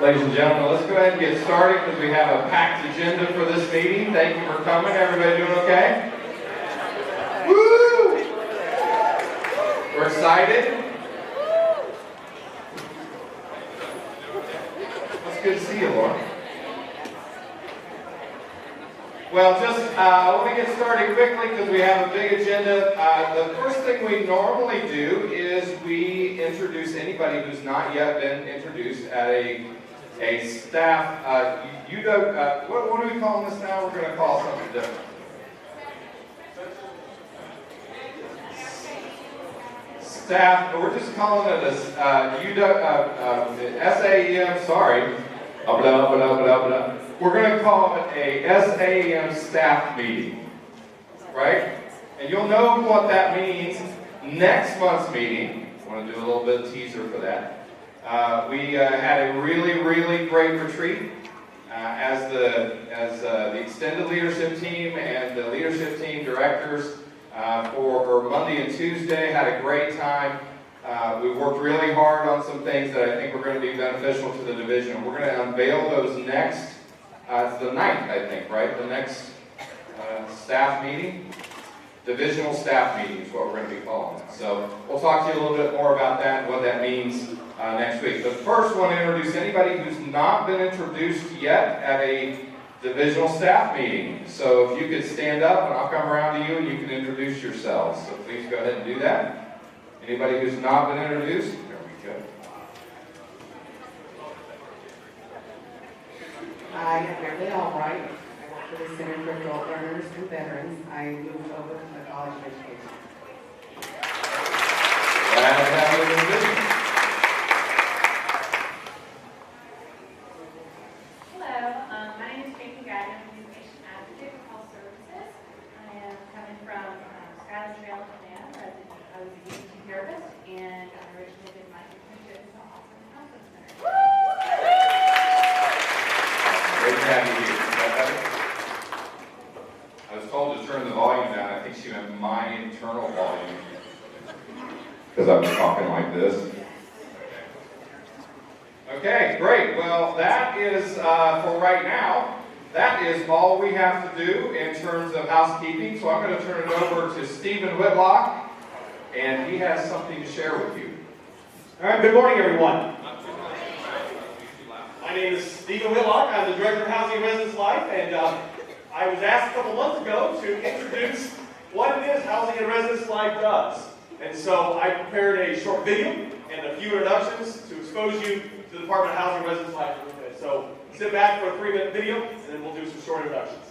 Ladies and gentlemen, let's go ahead and get started because we have a packed agenda for this meeting. Thank you for coming. Everybody doing okay? Woo! We're excited. It's good to see you, Lauren. Well, just let me get started quickly because we have a big agenda. The first thing we normally do is we introduce anybody who's not yet been introduced at a staff. What are we calling this now? We're going to call it something different. Staff. We're just calling it a SAEM. Sorry. We're going to call it a SAEM staff meeting, right? And you'll know what that means next month's meeting. I want to do a little bit of teaser for that. We had a really great retreat as the extended leadership team and the leadership team directors for Monday and Tuesday. Had a great time. We worked really hard on some things that I think are going to be beneficial to the division. We're going to unveil those next. It's the 9th, I think, right? The next staff meeting. Divisional staff meeting is what we're going to be calling it. So we'll talk to you a little bit more about that and what that means next week. But first, I want to introduce anybody who's not been introduced yet at a divisional staff meeting. So if you could stand up and I'll come around to you and you can introduce yourselves. So please go ahead and do that. Anybody who's not been introduced? There we go. I am Mary Albright. I work for the Center for Adult Learners and Veterans. I moved over to the College of Education. Glad to have you in the division. Hello, my name is Jamie Gagnon. I'm an education advocate for health services. I am coming from Skyland Trail, Atlanta. I was a EMT therapist, and I originally did my internship in the Austin Counseling Center. Great to have you here. Is that better? I was told to turn the volume down. I think she meant my internal volume. Because I'm talking like this. Okay, great. Well, that is, for right now, that is all we have to do in terms of housekeeping. So I'm going to turn it over to Stephen Whitlock, and he has something to share with you. All right, good morning, everyone. My name is Stephen Whitlock. I'm the Director of Housing and Residence Life, and I was asked a couple months ago to introduce what it is Housing and Residence Life does. And so I prepared a short video and a few introductions to expose you to the Department of Housing and Residence Life a little bit. So sit back for a 3-minute video, and then we'll do some short introductions.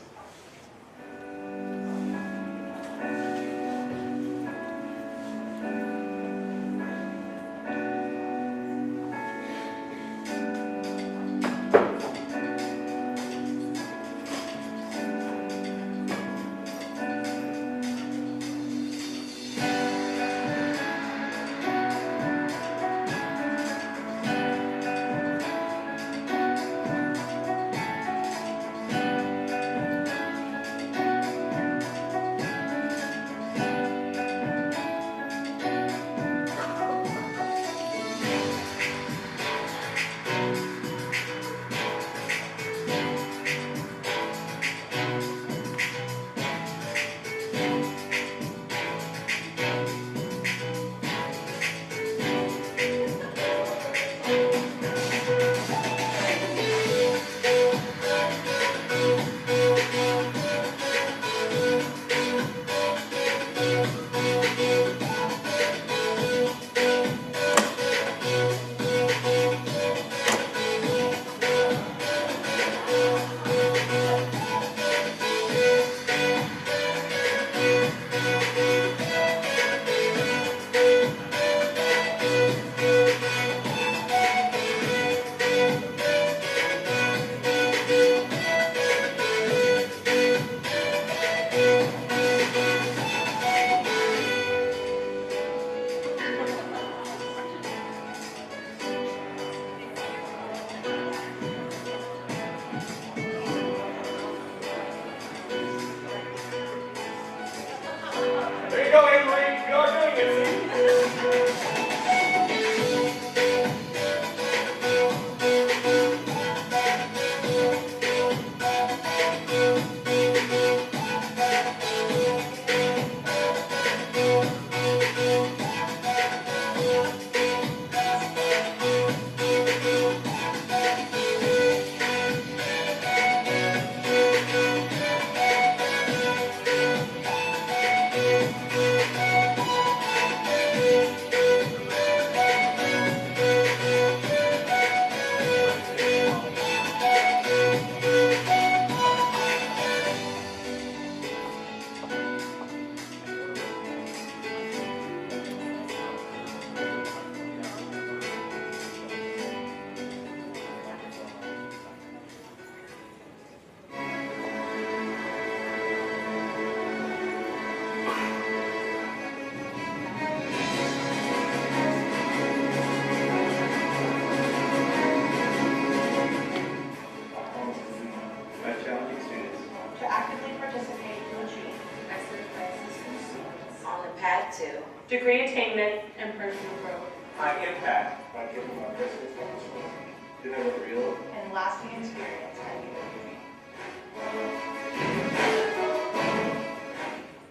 PAD 2, degree attainment, and personal growth. High impact by giving our residents the opportunity to know the real. and lasting experience at university.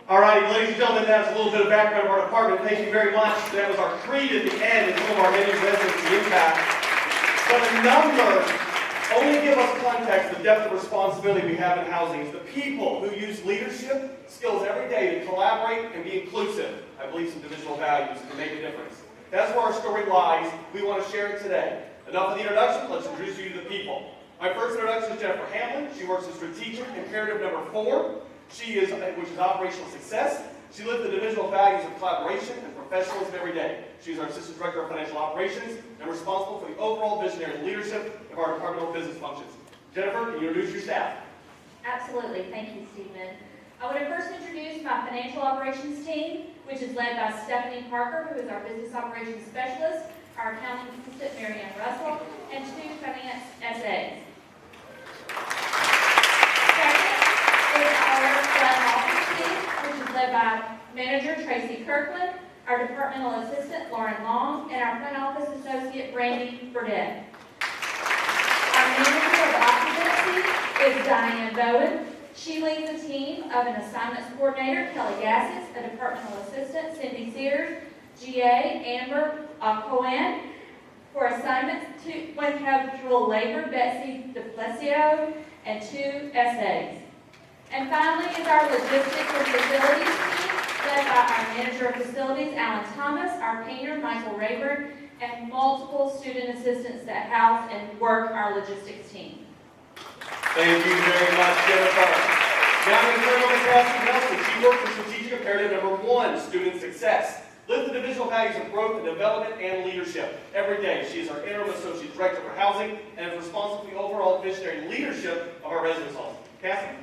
All righty, ladies and gentlemen, that's a little bit of background of our department. Thank you very much. That was our creed at the end and some of our many residency impact. But the numbers only give us context, the depth of responsibility we have in housing. It's the people who use leadership skills every day to collaborate and be inclusive. I believe some divisional values can make a difference. That's where our story lies. We want to share it today. Enough of the introduction. Let's introduce you to the people. My first introduction is Jennifer Hamlin. She works in strategic imperative number 4. Which is operational success. She lives the divisional values of collaboration and professionalism every day. She's our Assistant Director of Financial Operations and responsible for the overall visionary leadership of our departmental business functions. Jennifer, can you introduce your staff? Absolutely. Thank you, Stephen. I want to first introduce my financial operations team, which is led by Stephanie Parker, who is our business operations specialist, our accounting assistant, Mary Ann Russell, and 2 finance SAs. Second is our front office team, which is led by Manager Tracy Kirkland, our departmental assistant, Lauren Long, and our front office associate, Brandy Burdett. Our manager of occupancy is Diane Bowen. She leads a team of an assignments coordinator, Kelly Gassis, a departmental assistant, Cindy Sears, GA, Amber Cohen, for assignments to casual labor, Betsy DePlesio, and 2 SAs. And finally is our logistics and facilities team, led by our manager of facilities, Alan Thomas, our painter, Michael Rayburn, and multiple student assistants that house and work our logistics team. Thank you very much, Jennifer. Now I'm going to turn it over to Cassie Nelson. She works in strategic imperative number 1, student success. Lives the divisional values of growth and development and leadership. Every day, she is our interim associate director for housing and is responsible for the overall visionary leadership of our residence halls. Cassie?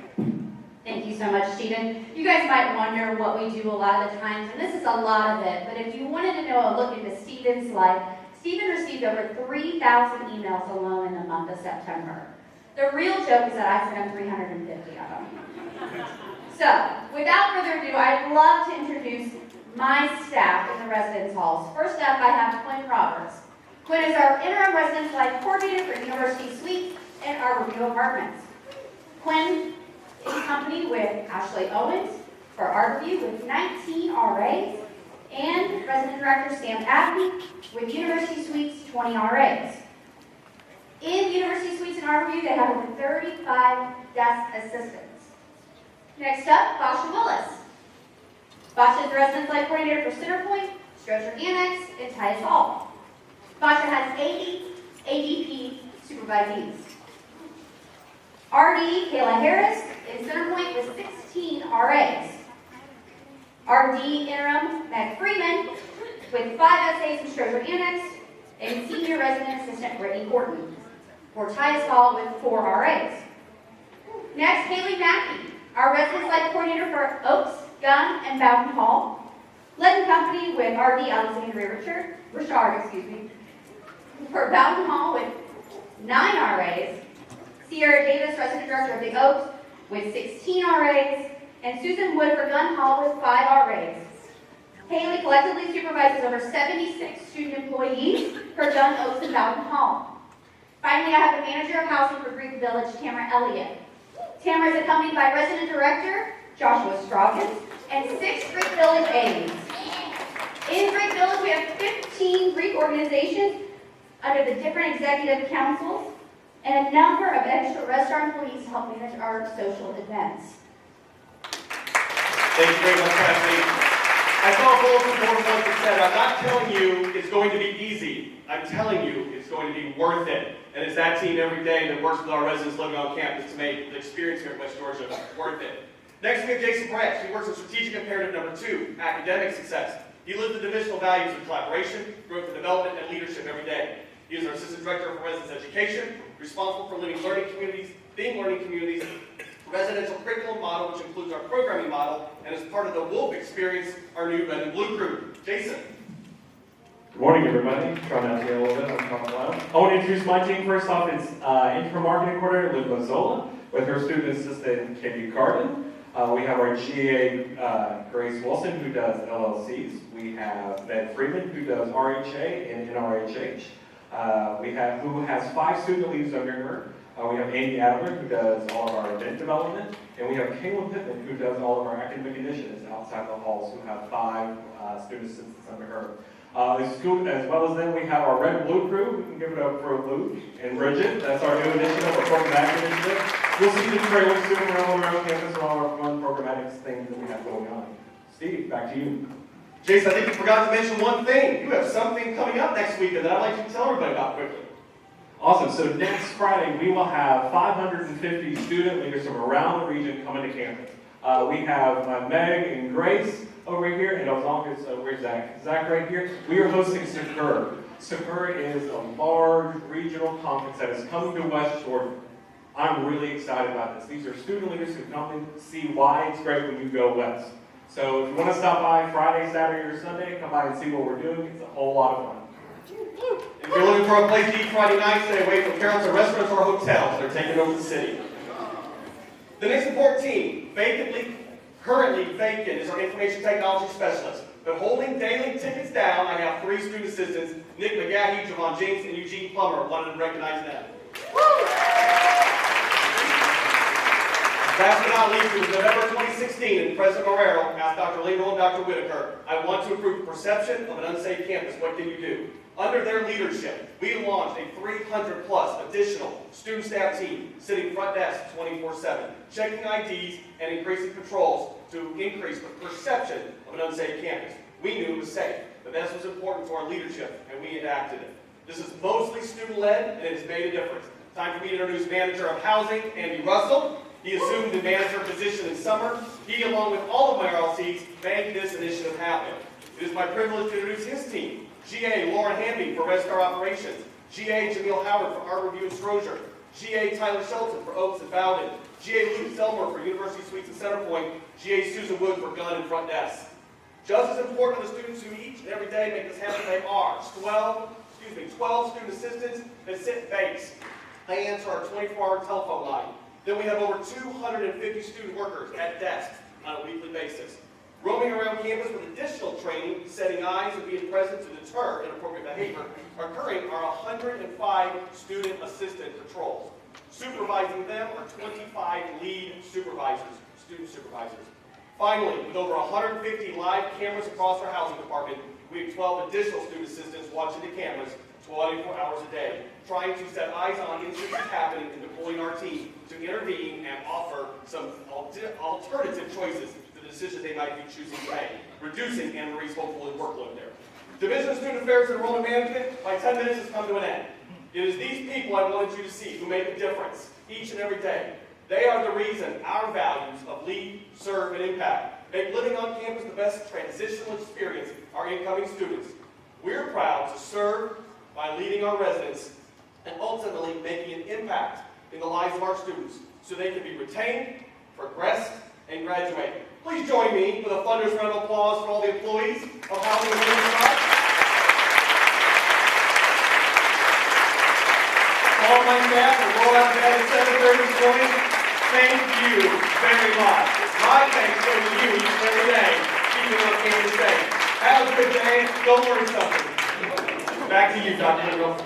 Thank you so much, Stephen. You guys might wonder what we do a lot of the times, and this is a lot of it, but if you wanted to know a look into Stephen's life, Stephen received over 3,000 emails alone in the month of September. The real joke is that I sent him 350 of them. So, without further ado, I'd love to introduce my staff in the residence halls. First up, I have Quinn Roberts. Quinn is our interim residence life coordinator for University Suites and Arborview Apartments. Quinn is accompanied with Ashley Owens for Arborview with 19 RAs, and Resident Director Sam Abney with University Suites 20 RAs. In University Suites and Arborview, they have over 35 desk assistants. Next up, Basha Willis. Basha is the Residence Life Coordinator for Centerpoint, Stroger Annex, and Titus Hall. Basha has 80 ADP supervisees. RD Kayla Harris in Centerpoint with 16 RAs. RD Interim Meg Freeman with 5 SAs in Stroger Annex, and Senior Resident Assistant Brittany Horton for Titus Hall with 4 RAs. Next, Haley Mackey, our Residence Life Coordinator for Oaks, Gunn, and Bowden Hall, led in company with RD Alexandria Richard, for Bowden Hall with 9 RAs, Sierra Davis, Resident Director of the Oaks, with 16 RAs, and Susan Wood for Gunn Hall with 5 RAs. Haley collectively supervises over 76 student employees for Gunn, Oaks, and Bowden Hall. Finally, I have the Manager of Housing for Greek Village, Tamara Elliott. Tamara is accompanied by Resident Director Joshua Stroggins and 6 Greek Village aides. In Greek Village, we have 15 Greek organizations under the different executive councils and a number of extra restaurant employees to help manage our social events. Thank you very much, Cassie. I saw a bulletin board once that said, I'm not telling you it's going to be easy. I'm telling you it's going to be worth it. And it's that team every day that works with our residents living on campus to make the experience here at West Georgia worth it. Next, we have Jason Brett. He works in strategic imperative number 2, academic success. He lives the divisional values of collaboration, growth and development, and leadership every day. He is our Assistant Director for Residence Education, responsible for living learning communities, being learning communities, residential curriculum model, which includes our programming model, and is part of the Wolf Experience, our new Red and Blue crew. Jason. Good morning, everybody. Trying out here a little bit. I'm Colin Loud. I want to introduce my team. First off, it's interim marketing coordinator Liv Mazzola with her student assistant Katie Carden. We have our GA Grace Wilson, who does LLCs. We have Ned Freeman, who does RHA and NRHH. Who has 5 student leaders under her. We have Amy Adler, who does all of our event development. And we have Caitlin Pittman, who does all of our academic initiatives outside the halls, who have 5 student assistants under her. As well as then, we have our red and blue crew. We can give it up for Luke and Bridget. That's our new initiative, our programmatic initiative. You'll see the trailers soon around campus and all our fun programmatic things that we have going on. Steve, back to you. Jason, I think you forgot to mention one thing. You have something coming up next week that I'd like you to tell everybody about quickly. Awesome. So next Friday, we will have 550 student leaders from around the region coming to campus. We have Meg and Grace over here, and as long as, where's Zach? Zach right here. We are hosting SACUR. SACUR is a large regional conference that is coming to West Jordan. I'm really excited about this. These are student leaders who come and see why it's great when you go west. So if you want to stop by Friday, Saturday, or Sunday, come by and see what we're doing. It's a whole lot of fun. If you're looking for a place to eat Friday night, stay away from Carrollton restaurants or hotels. They're taking over the city. The next important team, currently vacant, is our information technology specialist. But holding daily tickets down, I have 3 student assistants, Nick McGahee, Javon James, and Eugene Plummer. Wanted to recognize them. Last but not least, it was November 2016, and President Marrero asked Dr. Lingle and Dr. Whitaker, I want to improve perception of an unsafe campus. What can you do? Under their leadership, we launched a 300+ additional student staff team sitting front desk 24/7, checking IDs and increasing patrols to increase the perception of an unsafe campus. We knew it was safe, but this was important to our leadership, and we enacted it. This is mostly student-led, and it has made a difference. Time for me to introduce Manager of Housing, Andy Russell. He assumed the manager position in summer. He, along with all of my RLCs, made this initiative happen. It is my privilege to introduce his team. GA Lauren Hamby for Restar Operations. GA Jamil Howard for Arborview and Strozier. GA Tyler Shelton for Oaks and Bowden. GA Luke Selmer for University Suites and Centerpoint. GA Susan Wood for Gun and Front Desk. Just as important are the students who each and every day make this happen, they are 12 student assistants that sit base. They answer our 24-hour telephone line. Then we have over 250 student workers at desks on a weekly basis. Roaming around campus with additional training, setting eyes, and being present to deter inappropriate behavior occurring are 105 student assistant patrols. Supervising them are 25 lead supervisors, student supervisors. Finally, with over 150 live cameras across our housing department, we have 12 additional student assistants watching the cameras 24 hours a day, trying to set eyes on incidents happening and deploying our team to intervene and offer some alternative choices to the decisions they might be choosing to make, reducing Anne Marie's hopeful workload there. Division of Student Affairs and Enrollment Management, my 10 minutes has come to an end. It is these people I wanted you to see who make a difference each and every day. They are the reason our values of lead, serve, and impact make living on campus the best transitional experience for our incoming students. We're proud to serve by leading our residents and ultimately making an impact in the lives of our students so they can be retained, progress, and graduate. Please join me with a thunderous round of applause for all the employees of Housing and Living Trust. All my staff will go out of bed at 7:30 this morning. Thank you very much. My thanks go to you each and every day, keeping our campus safe. Have a good day. Don't learn something. Back to you, Dr. Lingle.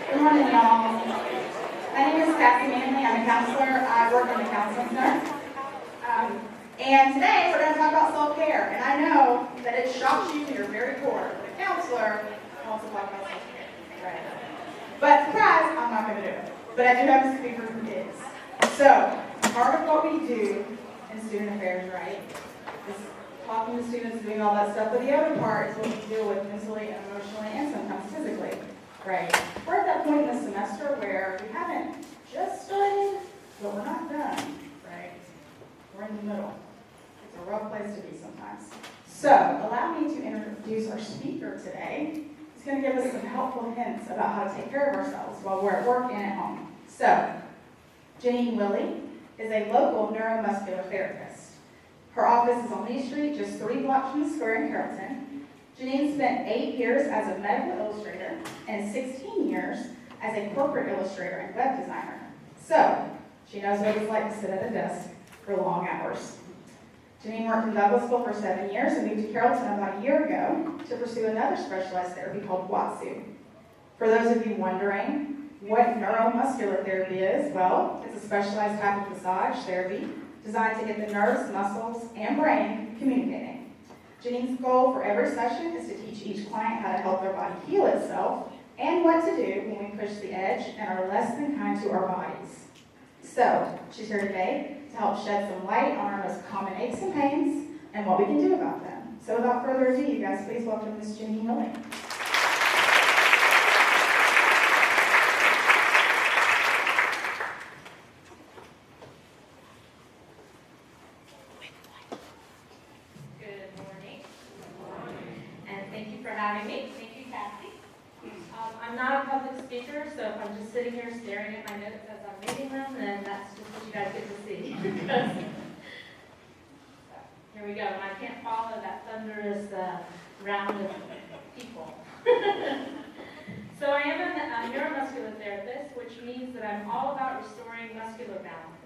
Good morning, y'all. My name is Cassie Manley. I'm a counselor. I work in the counseling center. And today we're going to talk about self-care. And I know that it shocks you to your very core. The counselor wants to talk about self-care. Right? But surprise, I'm not going to do it. But I do have a speaker who is. So, part of what we do in student affairs, right, is talking to students, doing all that stuff. But the other part is what we deal with mentally, emotionally, and sometimes physically. Right. We're at that point in the semester where we haven't just started, but we're not done, right? We're in the middle. It's a rough place to be sometimes. So, allow me to introduce our speaker today. He's going to give us some helpful hints about how to take care of ourselves while we're at work and at home. So, Janine Willey is a local neuromuscular therapist. Her office is on Lee Street, just 3 blocks from the square in Carrollton. Janine spent 8 years as a medical illustrator and 16 years as a corporate illustrator and web designer. So, she knows what it's like to sit at a desk for long hours. Janine worked in Douglasville for 7 years and moved to Carrollton about a year ago to pursue another specialized therapy called WATSU. For those of you wondering what neuromuscular therapy is, well, it's a specialized type of massage therapy designed to get the nerves, muscles, and brain communicating. Janine's goal for every session is to teach each client how to help their body heal itself and what to do when we push the edge and are less than kind to our bodies. So, she's here today to help shed some light on our most common aches and pains and what we can do about them. So without further ado, you guys, please welcome Ms. Janine Willey. Good morning. And thank you for having me. Thank you, Kathy. I'm not a public speaker, so if I'm just sitting here staring at my notes as I'm reading them, then that's just what you guys get to see. Here we go. And I can't follow that thunderous round of people. So I am a neuromuscular therapist, which means that I'm all about restoring muscular balance.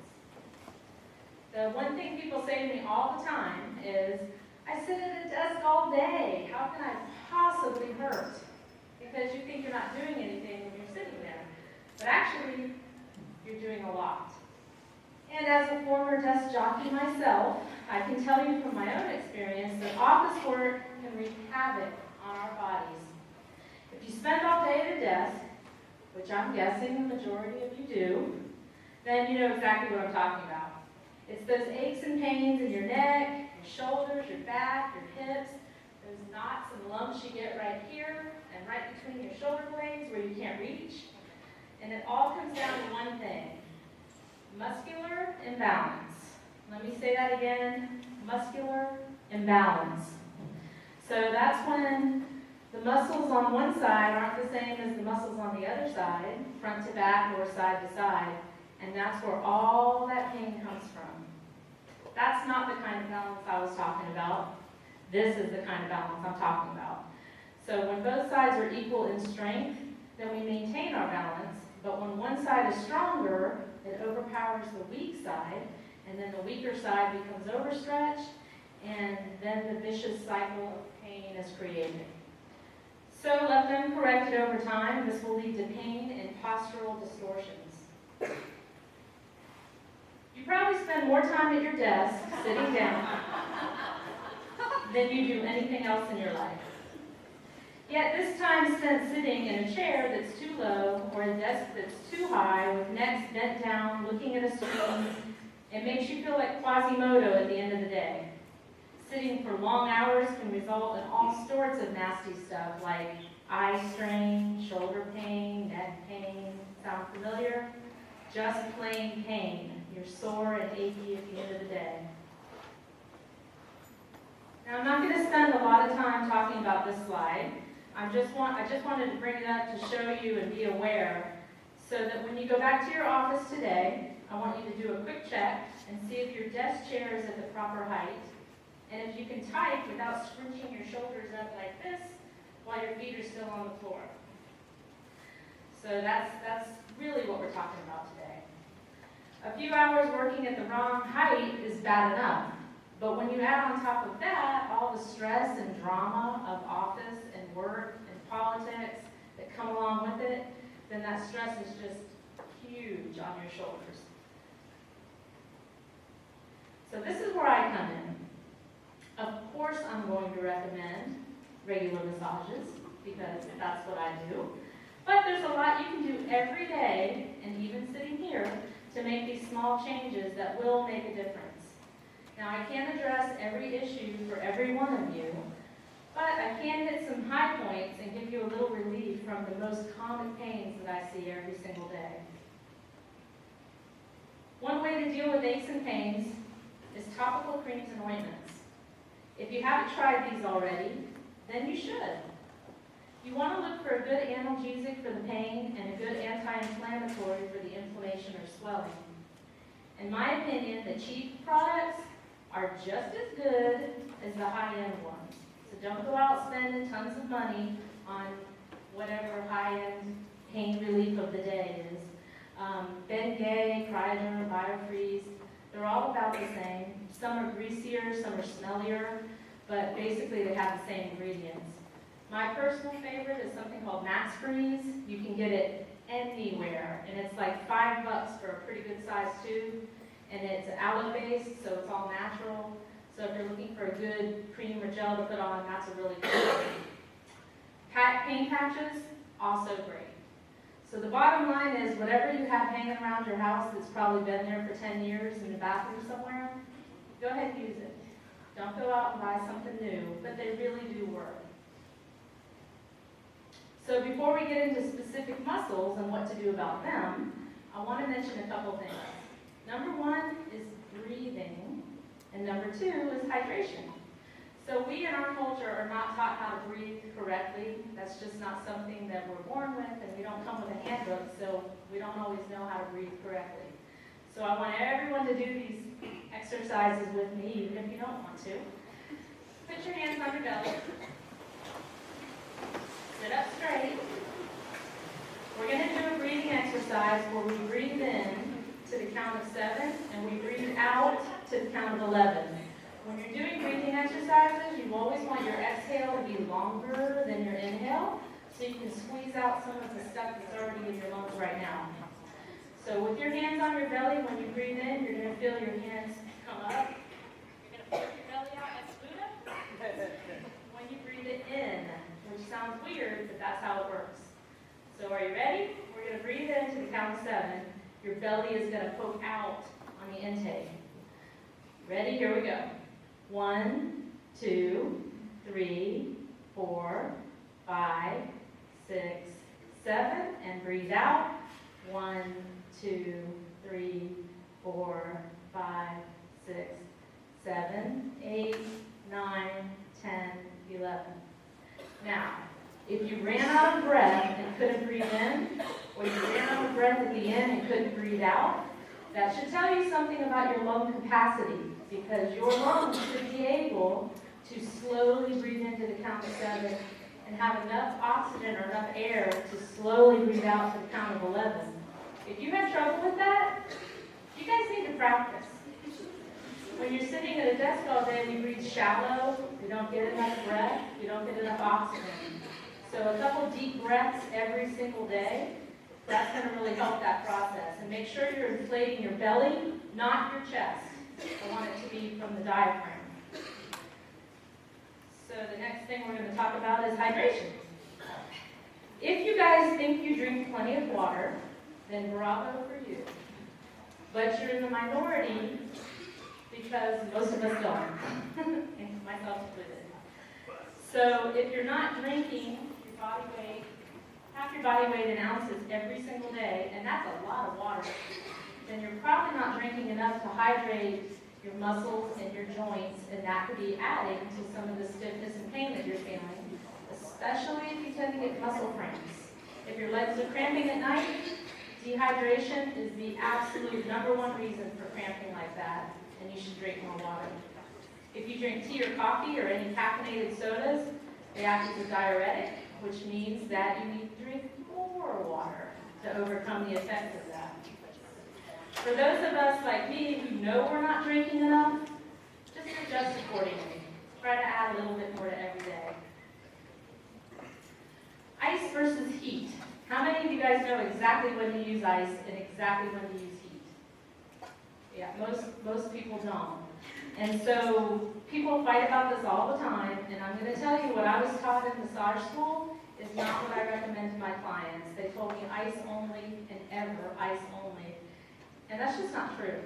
The one thing people say to me all the time is, I sit at a desk all day. How can I possibly hurt? Because you think you're not doing anything when you're sitting there. But actually, you're doing a lot. And as a former desk jockey myself, I can tell you from my own experience that office work can wreak havoc on our bodies. If you spend all day at a desk, which I'm guessing the majority of you do, then you know exactly what I'm talking about. It's those aches and pains in your neck, your shoulders, your back, your hips, those knots and lumps you get right here and right between your shoulder blades where you can't reach. And it all comes down to one thing, muscular imbalance. Let me say that again, muscular imbalance. So that's when the muscles on one side aren't the same as the muscles on the other side, front to back or side to side, and that's where all that pain comes from. That's not the kind of balance I was talking about. This is the kind of balance I'm talking about. So when both sides are equal in strength, then we maintain our balance, but when one side is stronger, it overpowers the weak side, and then the weaker side becomes overstretched, and then the vicious cycle of pain is created. So let them correct it over time, this will lead to pain and postural distortions. You probably spend more time at your desk, sitting down, than you do anything else in your life. Yet this time spent sitting in a chair that's too low or a desk that's too high with necks bent down, looking at a screen, it makes you feel like Quasimodo at the end of the day. Sitting for long hours can result in all sorts of nasty stuff like eye strain, shoulder pain, neck pain. Sound familiar? Just plain pain. You're sore and achy at the end of the day. Now I'm not going to spend a lot of time talking about this slide. I just wanted to bring it up to show you and be aware so that when you go back to your office today, I want you to do a quick check and see if your desk chair is at the proper height. And if you can type without scrunching your shoulders up like this while your feet are still on the floor. So that's really what we're talking about today. A few hours working at the wrong height is bad enough. But when you add on top of that all the stress and drama of office and work and politics that come along with it, then that stress is just huge on your shoulders. So this is where I come in. Of course I'm going to recommend regular massages because that's what I do. But there's a lot you can do every day, and even sitting here, to make these small changes that will make a difference. Now, I can't address every issue for every one of you, but I can hit some high points and give you a little relief from the most common pains that I see every single day. One way to deal with aches and pains is topical creams and ointments. If you haven't tried these already, then you should. You want to look for a good analgesic for the pain and a good anti-inflammatory for the inflammation or swelling. In my opinion, the cheap products are just as good as the high-end ones. So don't go out spending tons of money on whatever high-end pain relief of the day is. Bengay, Cryoderm, Biofreeze, they're all about the same. Some are greasier, some are smellier, but basically they have the same ingredients. My personal favorite is something called Max Freeze. You can get it anywhere, and it's like $5 for a pretty good sized tube, and it's aloe-based, so it's all natural. So if you're looking for a good cream or gel to put on, that's a really good one. Pain patches, also great. So the bottom line is whatever you have hanging around your house that's probably been there for 10 years in the bathroom somewhere, go ahead and use it. Don't go out and buy something new, but they really do work. So before we get into specific muscles and what to do about them, I want to mention a couple things. Number one is breathing, and number two is hydration. So we in our culture are not taught how to breathe correctly. That's just not something that we're born with, and we don't come with a handbook, so we don't always know how to breathe correctly. So I want everyone to do these exercises with me, even if you don't want to. Put your hands on your belly. Sit up straight. We're going to do a breathing exercise where we breathe in to the count of 7, and we breathe out to the count of 11. When you're doing breathing exercises, you always want your exhale to be longer than your inhale, so you can squeeze out some of the stuff that's already in your lungs right now. So with your hands on your belly, when you breathe in, you're going to feel your hands come up. You're going to push your belly out like Buddha. When you breathe it in, which sounds weird, but that's how it works. So are you ready? We're going to breathe in to the count of 7. Your belly is going to poke out on the intake. Ready? Here we go. 1, 2, 3, 4, 5, 6, 7, and breathe out. 1, 2, 3, 4, 5, 6, 7, 8, 9, 10, 11. Now, if you ran out of breath and couldn't breathe in, or you ran out of breath at the end and couldn't breathe out, that should tell you something about your lung capacity, because your lungs should be able to slowly breathe into the count of 7 and have enough oxygen or enough air to slowly breathe out to the count of 11. If you have trouble with that, you guys need to practice. When you're sitting at a desk all day, we breathe shallow, we don't get enough breath, we don't get enough oxygen. So a couple deep breaths every single day, that's going to really help that process. And make sure you're inflating your belly, not your chest. I want it to be from the diaphragm. So the next thing we're going to talk about is hydration. If you guys think you drink plenty of water, then bravo for you. But you're in the minority because most of us don't, myself included. So if you're not drinking your body weight, half your body weight in ounces every single day, and that's a lot of water, then you're probably not drinking enough to hydrate your muscles and your joints, and that could be adding to some of the stiffness and pain that you're feeling, especially if you tend to get muscle cramps. If your legs are cramping at night, dehydration is the absolute #1 reason for cramping like that, and you should drink more water. If you drink tea or coffee or any caffeinated sodas, they act as a diuretic, which means that you need to drink more water to overcome the effects of that. For those of us like me who know we're not drinking enough, just adjust accordingly. Try to add a little bit more to every day. Ice versus heat. How many of you guys know exactly when to use ice and exactly when to use heat? Yeah, most people don't. And so people fight about this all the time, and I'm going to tell you what I was taught in massage school is not what I recommend to my clients. They told me ice only and ever ice only. And that's just not true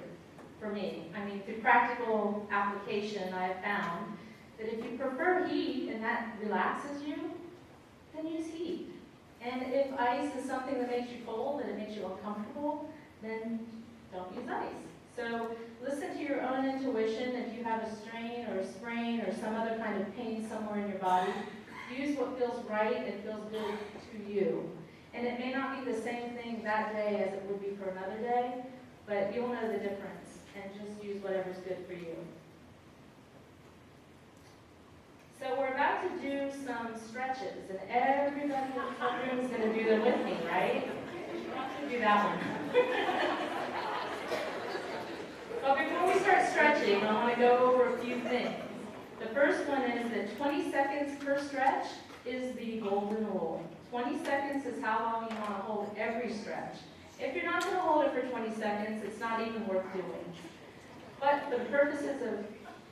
for me. I mean, through practical application, I have found that if you prefer heat and that relaxes you, then use heat. And if ice is something that makes you cold and it makes you uncomfortable, then don't use ice. So listen to your own intuition. If you have a strain or a sprain or some other kind of pain somewhere in your body, use what feels right and feels good to you. And it may not be the same thing that day as it would be for another day, but you'll know the difference, and just use whatever's good for you. So we're about to do some stretches, and everybody in the room is going to do them with me, right? Do that one. But before we start stretching, I want to go over a few things. The first one is that 20 seconds per stretch is the golden rule. 20 seconds is how long you want to hold every stretch. If you're not going to hold it for 20 seconds, it's not even worth doing. But for the purposes of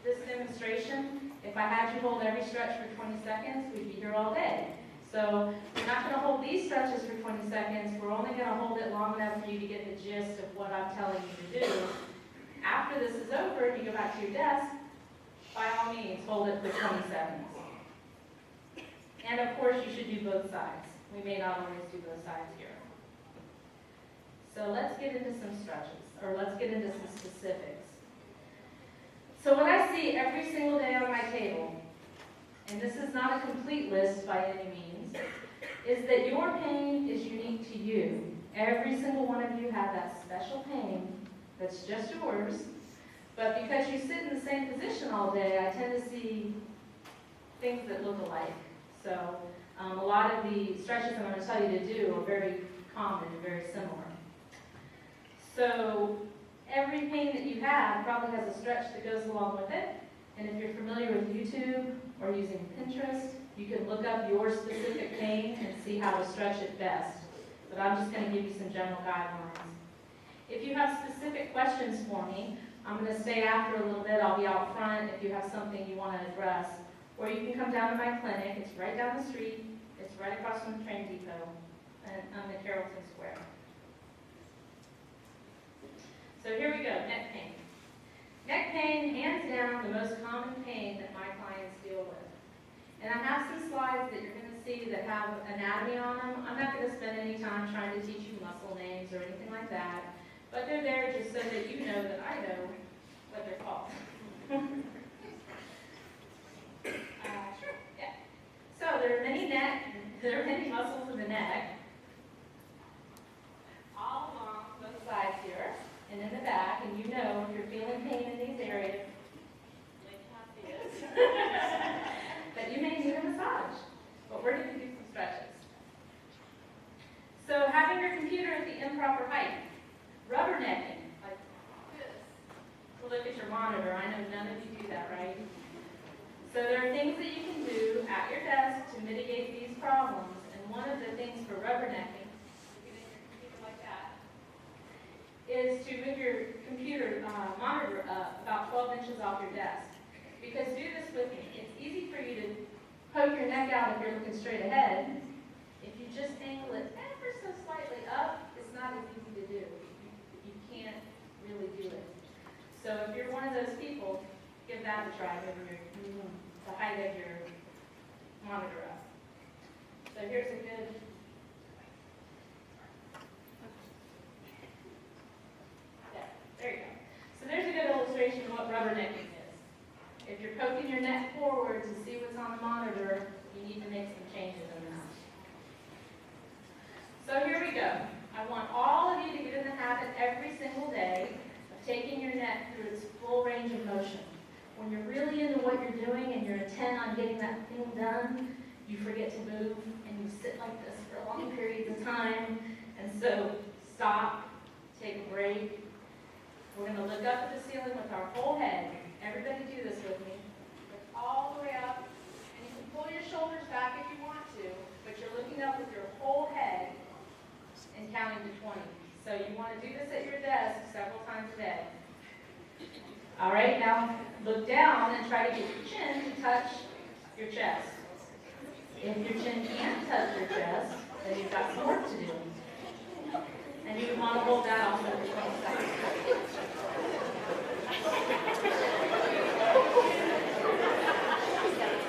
this demonstration, if I had you hold every stretch for 20 seconds, we'd be here all day. So we're not going to hold these stretches for 20 seconds. We're only going to hold it long enough for you to get the gist of what I'm telling you to do. After this is over and you go back to your desk, by all means, hold it for 20 seconds. And of course, you should do both sides. We may not always do both sides here. So let's get into some stretches, or let's get into some specifics. So what I see every single day on my table, and this is not a complete list by any means, is that your pain is unique to you. Every single one of you have that special pain that's just yours, but because you sit in the same position all day, I tend to see things that look alike. So a lot of the stretches I'm going to tell you to do are very common and very similar. So every pain that you have probably has a stretch that goes along with it. And if you're familiar with YouTube or using Pinterest, you can look up your specific pain and see how to stretch it best. But I'm just going to give you some general guidelines. If you have specific questions for me, I'm going to stay after a little bit. I'll be out front if you have something you want to address. Or you can come down to my clinic. It's right down the street. It's right across from the train depot on the Carrollton Square. So here we go, neck pain. Neck pain, hands down, the most common pain that my clients deal with. And I have some slides that you're going to see that have anatomy on them. I'm not going to spend any time trying to teach you muscle names or anything like that, but they're there just so that you know that I know what they're called. Yeah. So there are many muscles in the neck, all along both sides here. And in the back, and you know if you're feeling pain in these areas, that you may need a massage. But we're going to do some stretches. So having your computer at the improper height, rubbernecking, like this, to look at your monitor. I know none of you do that, right? So there are things that you can do at your desk to mitigate these problems. And one of the things for rubbernecking, is to move your computer monitor up about 12 inches off your desk. Because do this with me. It's easy for you to poke your neck out if you're looking straight ahead. If you just angle it ever so slightly up, it's not as easy to do. You can't really do it. So if you're one of those people, give that a try over the height of your monitor up. So here's a good There you go. So there's a good illustration of what rubbernecking is. If you're poking your neck forward to see what's on the monitor, you need to make some changes in that. So here we go. I want all of you to get in the habit every single day of taking your neck through its full range of motion. When you're really into what you're doing and you're intent on getting that thing done, you forget to move and you sit like this for long periods of time. And so stop, take a break. We're going to look up at the ceiling with our whole head. Everybody do this with me. Look all the way up. And you can pull your shoulders back if you want to, but you're looking up with your whole head and counting to 20. So you want to do this at your desk several times a day. All right, now look down and try to get your chin to touch your chest. If your chin can't touch your chest, then you've got some work to do. And you want to hold that also for 20 seconds.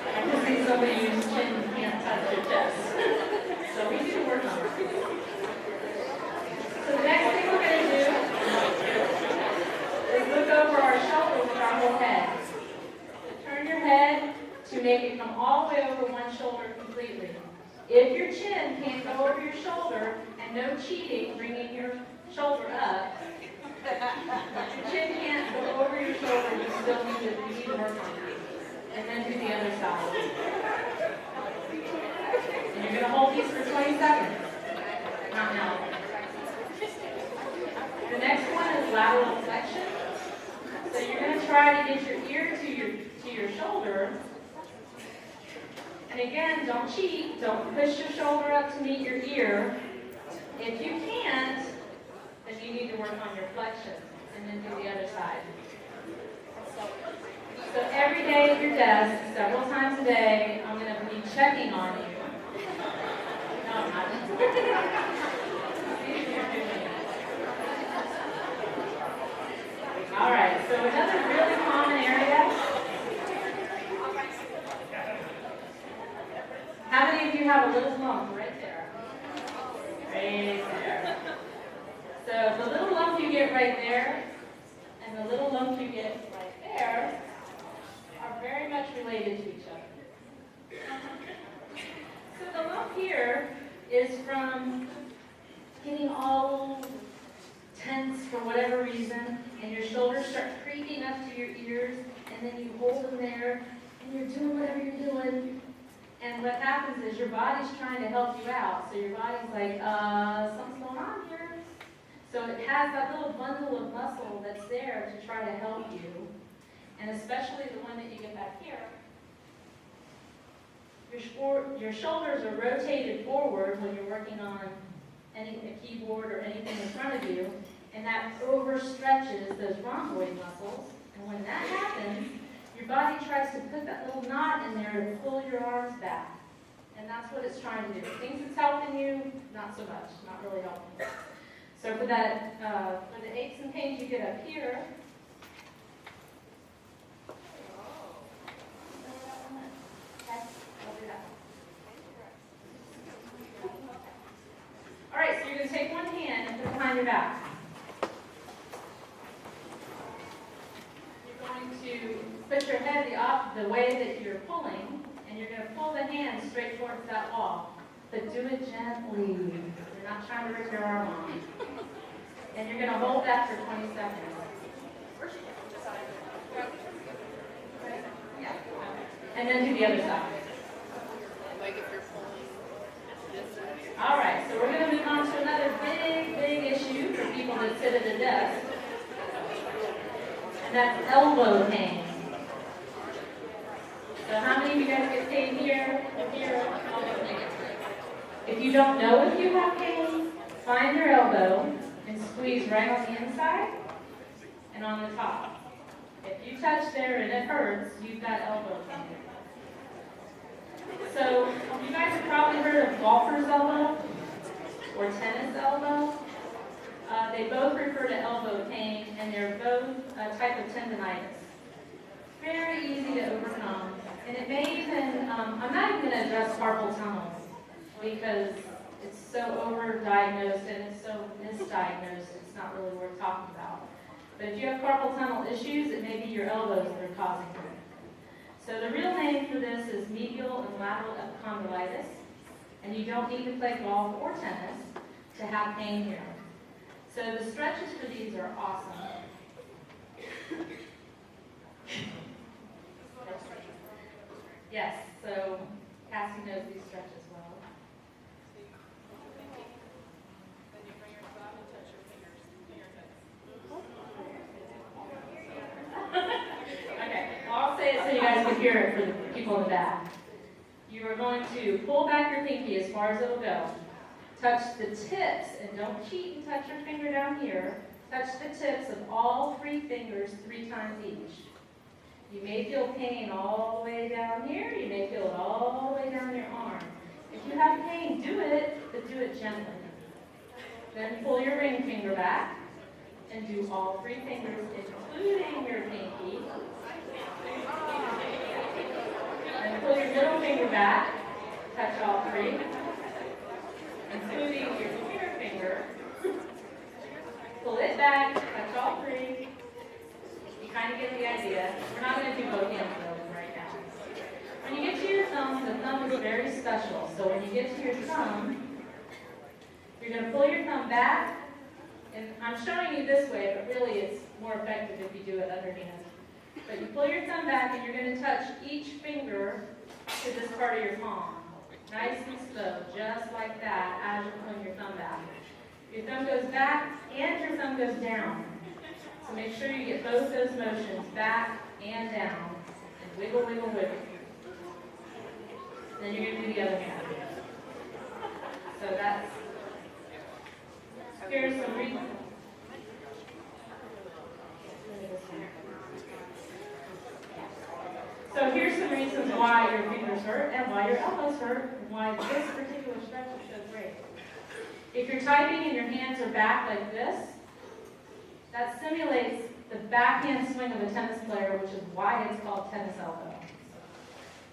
I can see somebody whose chin can't touch their chest. So we need to work on it. So the next thing we're going to do to make it come all the way over one shoulder completely. If your chin can't go over your shoulder, and no cheating, bringing your shoulder up, if your chin can't go over your shoulder, you still need to work on it. And then do the other side. And you're going to hold these for 20 seconds. Not now. The next one is lateral flexion. So you're going to try to get your ear to your shoulder. And again, don't cheat. Don't push your shoulder up to meet your ear. If you can't, then you need to work on your flexion. And then do the other side. So every day at your desk, several times a day, I'm going to be checking on you. No, I'm not. All right, so another really common area. How many of you have a little lump right there? Right there. So the little lump you get right there, and the little lump you get right there, are very much related to each other. So the lump here is from getting all tense for whatever reason, and your shoulders start creeping up to your ears, and then you hold them there, and you're doing whatever you're doing. And what happens is your body's trying to help you out. So your body's like, something's going on here. So it has that little bundle of muscle that's there to try to help you. And especially the one that you get back here. Your shoulders are rotated forward when you're working on a keyboard or anything in front of you, and that overstretches those rhomboid muscles. And when that happens, your body tries to put that little knot in there to pull your arms back. And that's what it's trying to do. Thinks it's helping you, not so much, not really helping. So for that, for the aches and pains you get up here, all right, so you're going to take one hand and put it behind your back. You're going to put your head the way that you're pulling, and you're going to pull the hand straight towards that wall. But do it gently. You're not trying to rip your arm off. And you're going to hold that for 20 seconds. Yeah. And then do the other side. All right, so we're going to move on to another big issue for people that sit at a desk. And that's elbow pain. So how many of you guys get pain here, here, elbow pain? If you don't know if you have pain, find your elbow and squeeze right on the inside and on the top. If you touch there and it hurts, you've got elbow pain. So you guys have probably heard of golfer's elbow or tennis elbow. They both refer to elbow pain, and they're both a type of tendonitis. Very easy to overcome. And it may even, I'm not even going to address carpal tunnel because it's so overdiagnosed and it's so misdiagnosed, it's not really worth talking about. But if you have carpal tunnel issues, it may be your elbows that are causing it. So the real name for this is medial and lateral epicondylitis, and you don't need to play golf or tennis to have pain here. So the stretches for these are awesome. Yes, so Cassie knows these stretches well. Then you bring your thumb and touch your fingertips. Okay, I'll say it so you guys can hear it for the people in the back. You are going to pull back your pinky as far as it'll go. Touch the tips, and don't cheat and touch your finger down here. Touch the tips of all 3 fingers 3 times each. You may feel pain all the way down here. You may feel it all the way down your arm. If you have pain, do it, but do it gently. Then pull your ring finger back and do all 3 fingers, including your pinky. And pull your middle finger back, touch all 3, including your inner finger. Pull it back, touch all 3. You kind of get the idea. We're not going to do both hands though right now. When thumb. You're going to pull your thumb back, and I'm showing you this way, but really it's more effective if you do it underhand. But you pull your thumb back, and you're going to touch each finger to this part of your palm. Nice and slow, just like that, as you're pulling your thumb back. Your thumb goes back, and your thumb goes down. So make sure you get both those motions, back and down, and wiggle, wiggle, wiggle. Then you're going to do the other hand. So that's, here's some reasons. So here's some reasons why your fingers hurt and why your elbows hurt and why this particular stretch is so great. If you're typing and your hands are back like this, that simulates the backhand swing of a tennis player, which is why it's called tennis elbow.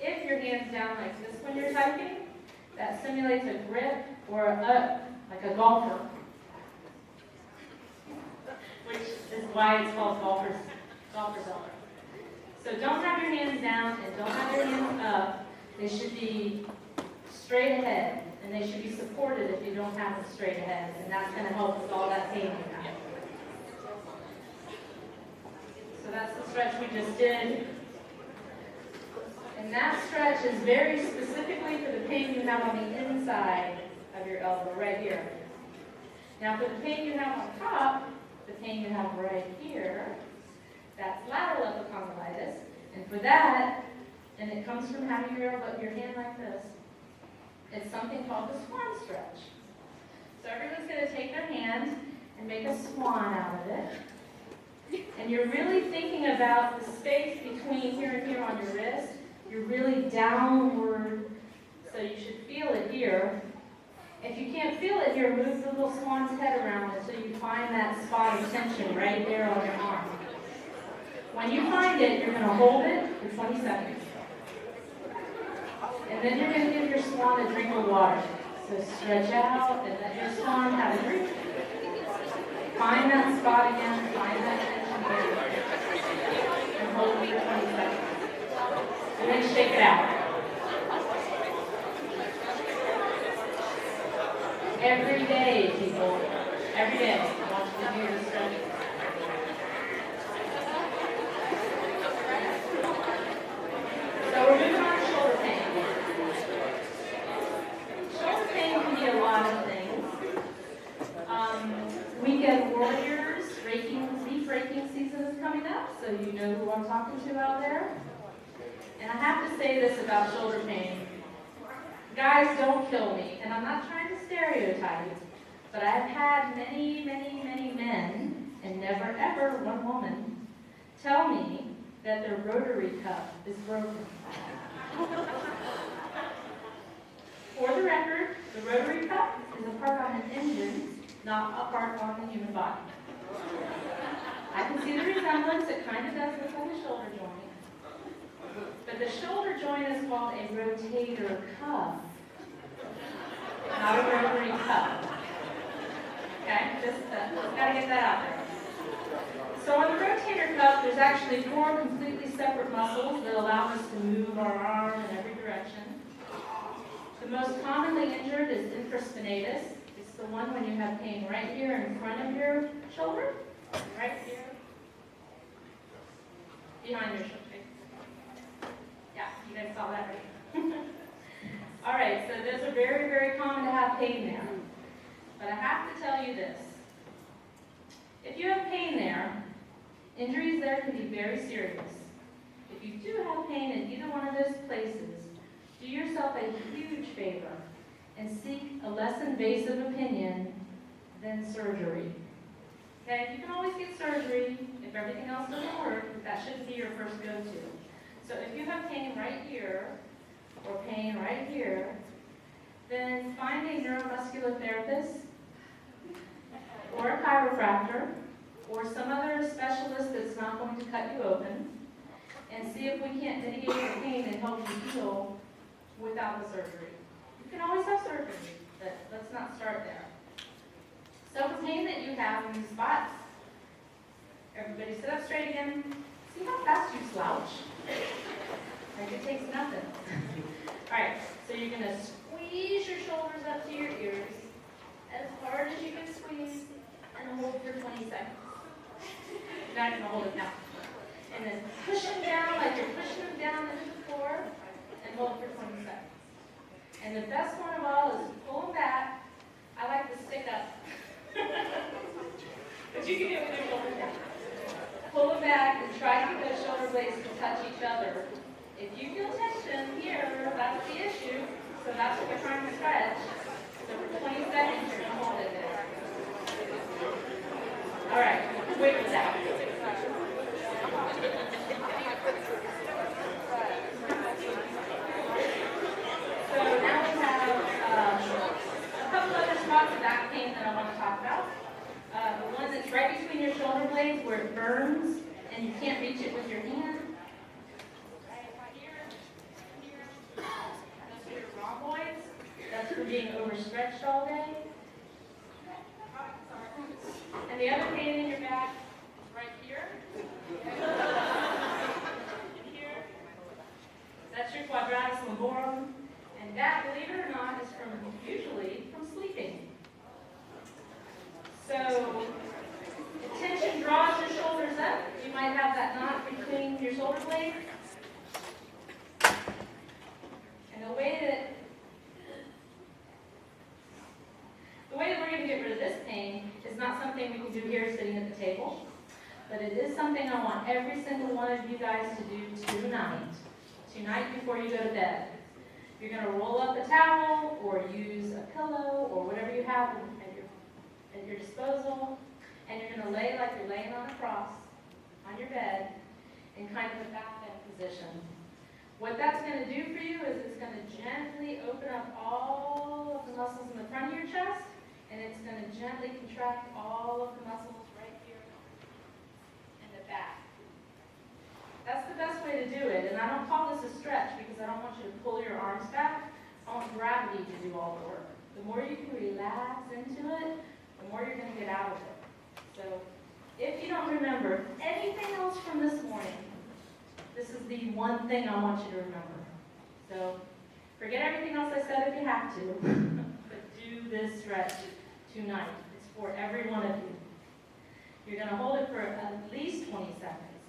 If your hand's down like this when you're typing, that simulates a grip or like a golfer, which is why it's called golfer's elbow. So don't have your hands down and don't have your hands up. They should be straight ahead, and they should be supported if you don't have them straight ahead, and that's going to help with all that pain you have. So that's the stretch we just did. And that stretch is very specifically for the pain you have on the inside of your elbow, right here. Now for the pain you have on top, the pain you have right here, that's lateral epicondylitis. And for that, and it comes from having your hand like this, it's something called the swan stretch. So everyone's going to take their hand and make a swan out of it. And you're really thinking about the space between here and here on your wrist. You're really downward, so you should feel it here. If you can't feel it here, move the little swan's head around until you find that spot of tension right there on your arm. When you find it, you're going to hold it for 20 seconds. And then you're going to give your swan a drink of water. So stretch out and let your swan have a drink. Find that spot again, find that tension again, and hold it for 20 seconds. And then shake it out. Every day, people. Every day. I want you to do this stretch. So we're moving on to shoulder pain. Shoulder pain can be a lot of things. Weekend warriors, leaf raking season is coming up, so you know who I'm talking to out there. And I have to say this about shoulder pain. Guys, don't kill me, and I'm not trying to stereotype, but I've had many, many, many men, and never ever one woman, tell me that their rotary cuff is broken. For the record, the rotary cuff is a part on an engine, not a part on the human body. I can see the resemblance, it kind of does look like a shoulder joint. But the shoulder joint is called a rotator cuff, not a rotary cuff. Okay, just gotta get that out there. So on the rotator cuff, there's actually 4 completely separate muscles that allow us to move our arm in every direction. The most commonly injured is infraspinatus. It's the one when you have pain right here in front of your shoulder, right here, behind your shoulder. Yeah, you guys saw that right? All right, so those are very, very common to have pain there. But I have to tell you this. If you have pain there, injuries there can be very serious. If you do have pain in either one of those places, do yourself a huge favor and seek a less invasive opinion than surgery. Okay, you can always get surgery if everything else doesn't work, but that shouldn't be your first go-to. So if you have pain right here, or pain right here, then find a neuromuscular therapist, or a chiropractor, or some other specialist that's not going to cut you open, and see if we can't mitigate the pain and help you heal without the surgery. You can always have surgery, but let's not start there. So the pain that you have in these spots, everybody sit up straight again. See how fast you slouch? Like it takes nothing. Alright, so you're gonna squeeze your shoulders up to your ears as hard as you can squeeze and hold for 20 seconds. You're not gonna hold it now. And then push them down like you're pushing them down into the floor and hold for 20 seconds. And the best one of all is pull them back. I like to stick up. But you can do it with your shoulders down. Pull them back and try to get those shoulder blades to touch each other. If you feel tension here, that's the issue. So that's what we're trying to stretch. So for 20 seconds, you're going to hold it there. All right, wiggle that. So now we have a couple other spots of back pain that I want to talk about. The one that's right between your shoulder blades where it burns and you can't reach it with your hand. That's for your rhomboids. That's for being overstretched all day. And the other pain in your back is right here. And here. That's your quadratus lumborum. And that, believe it or not, is usually from sleeping. So, if tension draws your shoulders up, you might have that knot between your shoulder blades. And the way that we're going to get rid of this pain is not something we can do here sitting at the table, but it is something I want every single one of you guys to do tonight before you go to bed. You're going to roll up a towel or use a pillow or whatever you have at your disposal, and you're going to lay like you're laying on a cross on your bed in kind of a back bend position. What that's going to do for you is it's going to gently open up all of the muscles in the front of your chest, and it's going to gently contract all of the muscles right here in the back. That's the best way to do it, and I don't call this a stretch because I don't want you to pull your arms back. I want gravity to do all the work. The more you can relax into it, the more you're going to get out of it. So, if you don't remember anything else from this morning, this is the one thing I want you to remember. So, forget everything else I said if you have to, but do this stretch tonight. It's for every one of you. You're going to hold it for at least 20 seconds.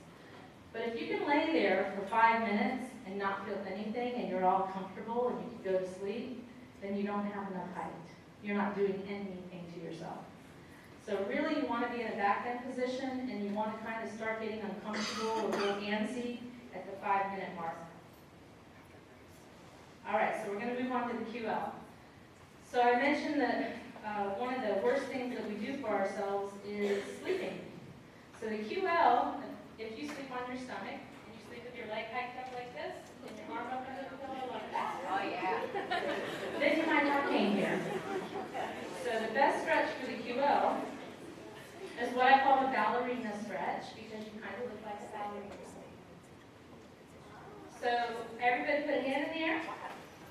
But if you can lay there for 5 minutes and not feel anything and you're all comfortable and you can go to sleep, then you don't have enough height. You're not doing anything to yourself. So really you want to be in a back bend position and you want to kind of start getting uncomfortable or a little antsy at the 5-minute mark. All right, so we're going to move on to the QL. So I mentioned that one of the worst things that we do for ourselves is sleeping. So the QL, if you sleep on your stomach and you sleep with your leg hiked up like this and your arm up under the pillow like that, Oh, yeah. then you might have pain here. So the best stretch for the QL is what I call the ballerina stretch because you kind of look like a ballerina. So everybody put a hand in the air.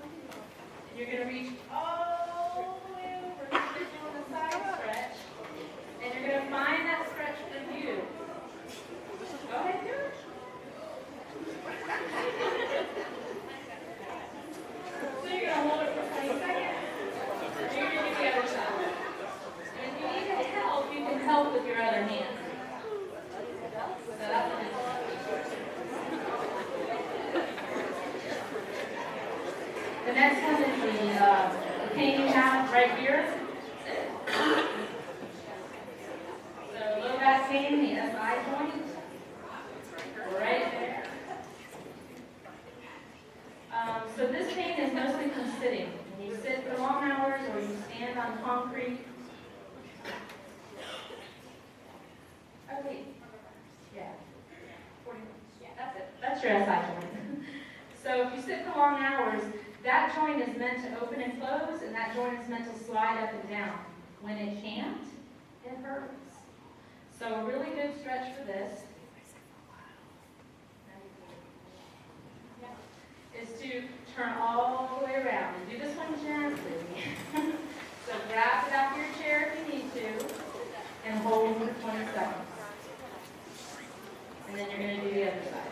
And you're going to reach all the way over to the side stretch. And you're going to find that stretch for you. Go ahead and do it. So you're going to hold it for 20 seconds. And you're going to do the other side. And if you need help, you can help with your other hand. So that's what it's like. The next one is the pain you have right here. So low back pain, the SI joint, right there. So this pain is mostly from sitting. When you sit for long hours or you stand on concrete. Oh wait, yeah, 40 minutes. Yeah, that's it. That's your SI joint. So if you sit for long hours, that joint is meant to open and close, and that joint is meant to slide up and down. When it can't, it hurts. So a really good stretch for this is to turn all the way around. And do this one gently. So grab it out of your chair if you need to, and hold for 20 seconds. And then you're going to do the other side.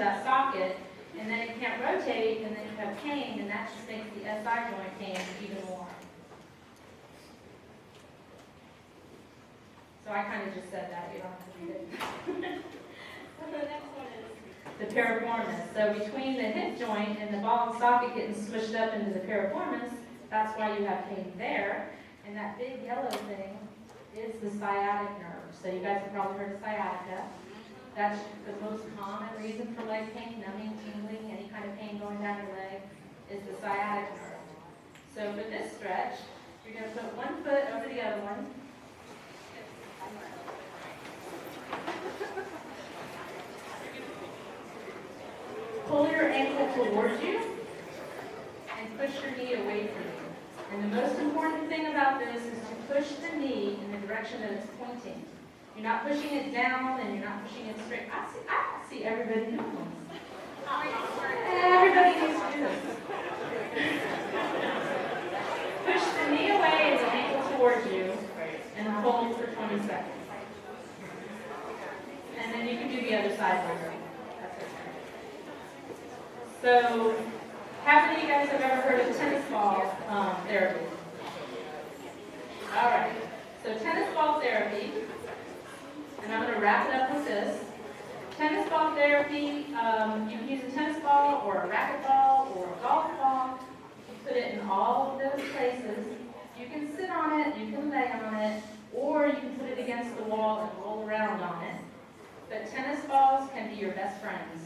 that socket, and then it can't rotate, and then you have pain, and that just makes the SI joint pain even more. So I kind of just said that, you don't have to read it. So the next one is The piriformis. So between the hip joint and the ball and socket getting smushed up into the piriformis, that's why you have pain there. And that big yellow thing is the sciatic nerve. So you guys have probably heard of sciatica. That's the most common reason for leg pain, numbing, tingling, any kind of pain going down your leg, is the sciatic nerve. So for this stretch, you're going to put one foot over the other one. Pull your ankle towards you and push your knee away from you. And the most important thing about this is to push the knee in the direction that it's pointing. You're not pushing it down and you're not pushing it straight. I see everybody doing this. Everybody needs to do this. Push the knee away and the ankle towards you and hold for 20 seconds. And then you can do the other side later. That's okay. So, how many of you guys have ever heard of tennis ball therapy? All right. So tennis ball therapy, and I'm going to wrap it up with this. Tennis ball therapy, you can use a tennis ball or a racquetball or a golf ball. You can put it in all of those places. You can sit on it, you can lay on it, or you can put it against the wall and roll around on it. But tennis balls can be your best friends.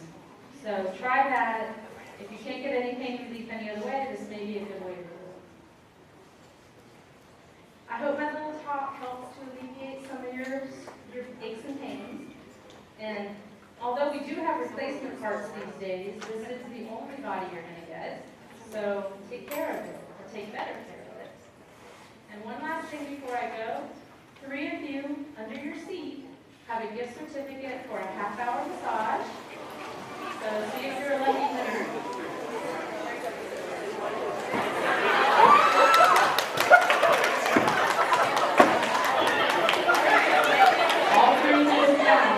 So try that. If you can't get any pain relief any other way, this may be a good way to do it. I hope my little talk helps to alleviate some of your aches and pains. And although we do have replacement parts these days, this is the only body you're going to get. So take care of it, or take better care of it. And one last thing before I go, 3 of you under your seat have a gift certificate for a half-hour massage. So see if you're a lucky winner. All 3 sit down.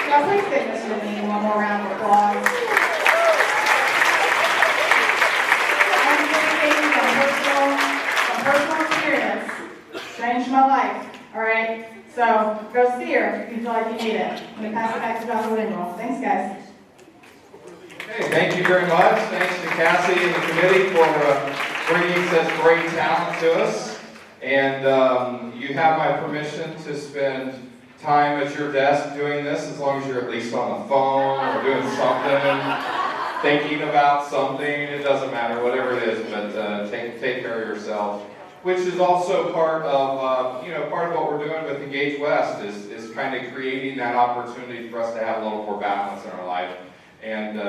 Now, please give Ms. Janine one more round of applause. I'm speaking from personal experience. Changed my life, all right? So go see her if you feel like you need it. I'm going to pass it back to Dr. Winroll. Thanks, guys. Okay, thank you very much. Thanks to Cassie and the committee for bringing such great talent to us. And you have my permission to spend time at your desk doing this, as long as you're at least on the phone or doing something, thinking about something. It doesn't matter, whatever it is, but take care of yourself. Which is also part of what we're doing with Engage West is kind of creating that opportunity for us to have a little more balance in our life, and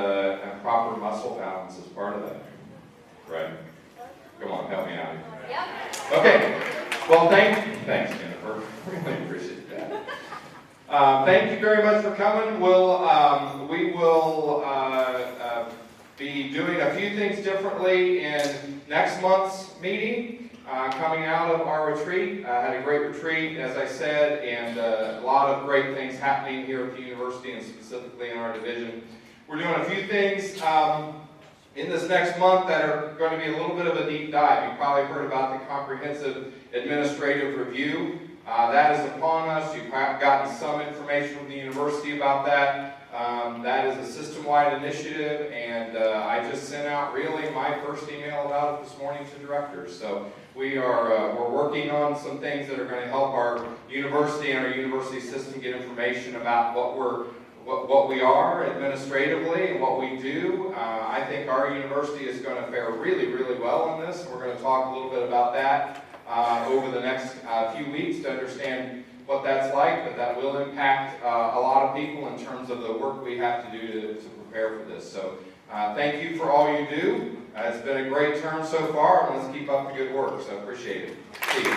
proper muscle balance is part of that. Right? Come on, help me out here. Yep. Okay. Well, thanks, Jennifer. Really appreciate that. Thank you very much for coming. We will be doing a few things differently in next month's meeting. Coming out of our retreat, had a great retreat, as I said, and a lot of great things happening here at the university and specifically in our division. We're doing a few things in this next month that are going to be a little bit of a deep dive. You've probably heard about the comprehensive administrative review. That is upon us. You've gotten some information from the university about that. That is a system-wide initiative, and I just sent out really my first email about it this morning to directors. So we're working on some things that are going to help our university and our university system get information about what we are administratively and what we do. I think our university is going to fare really, really well on this. We're going to talk a little bit about that over the next few weeks to understand what that's like, but that will impact a lot of people in terms of the work we have to do to prepare for this. So thank you for all you do. It's been a great term so far, and let's keep up the good work. So appreciate it. See you.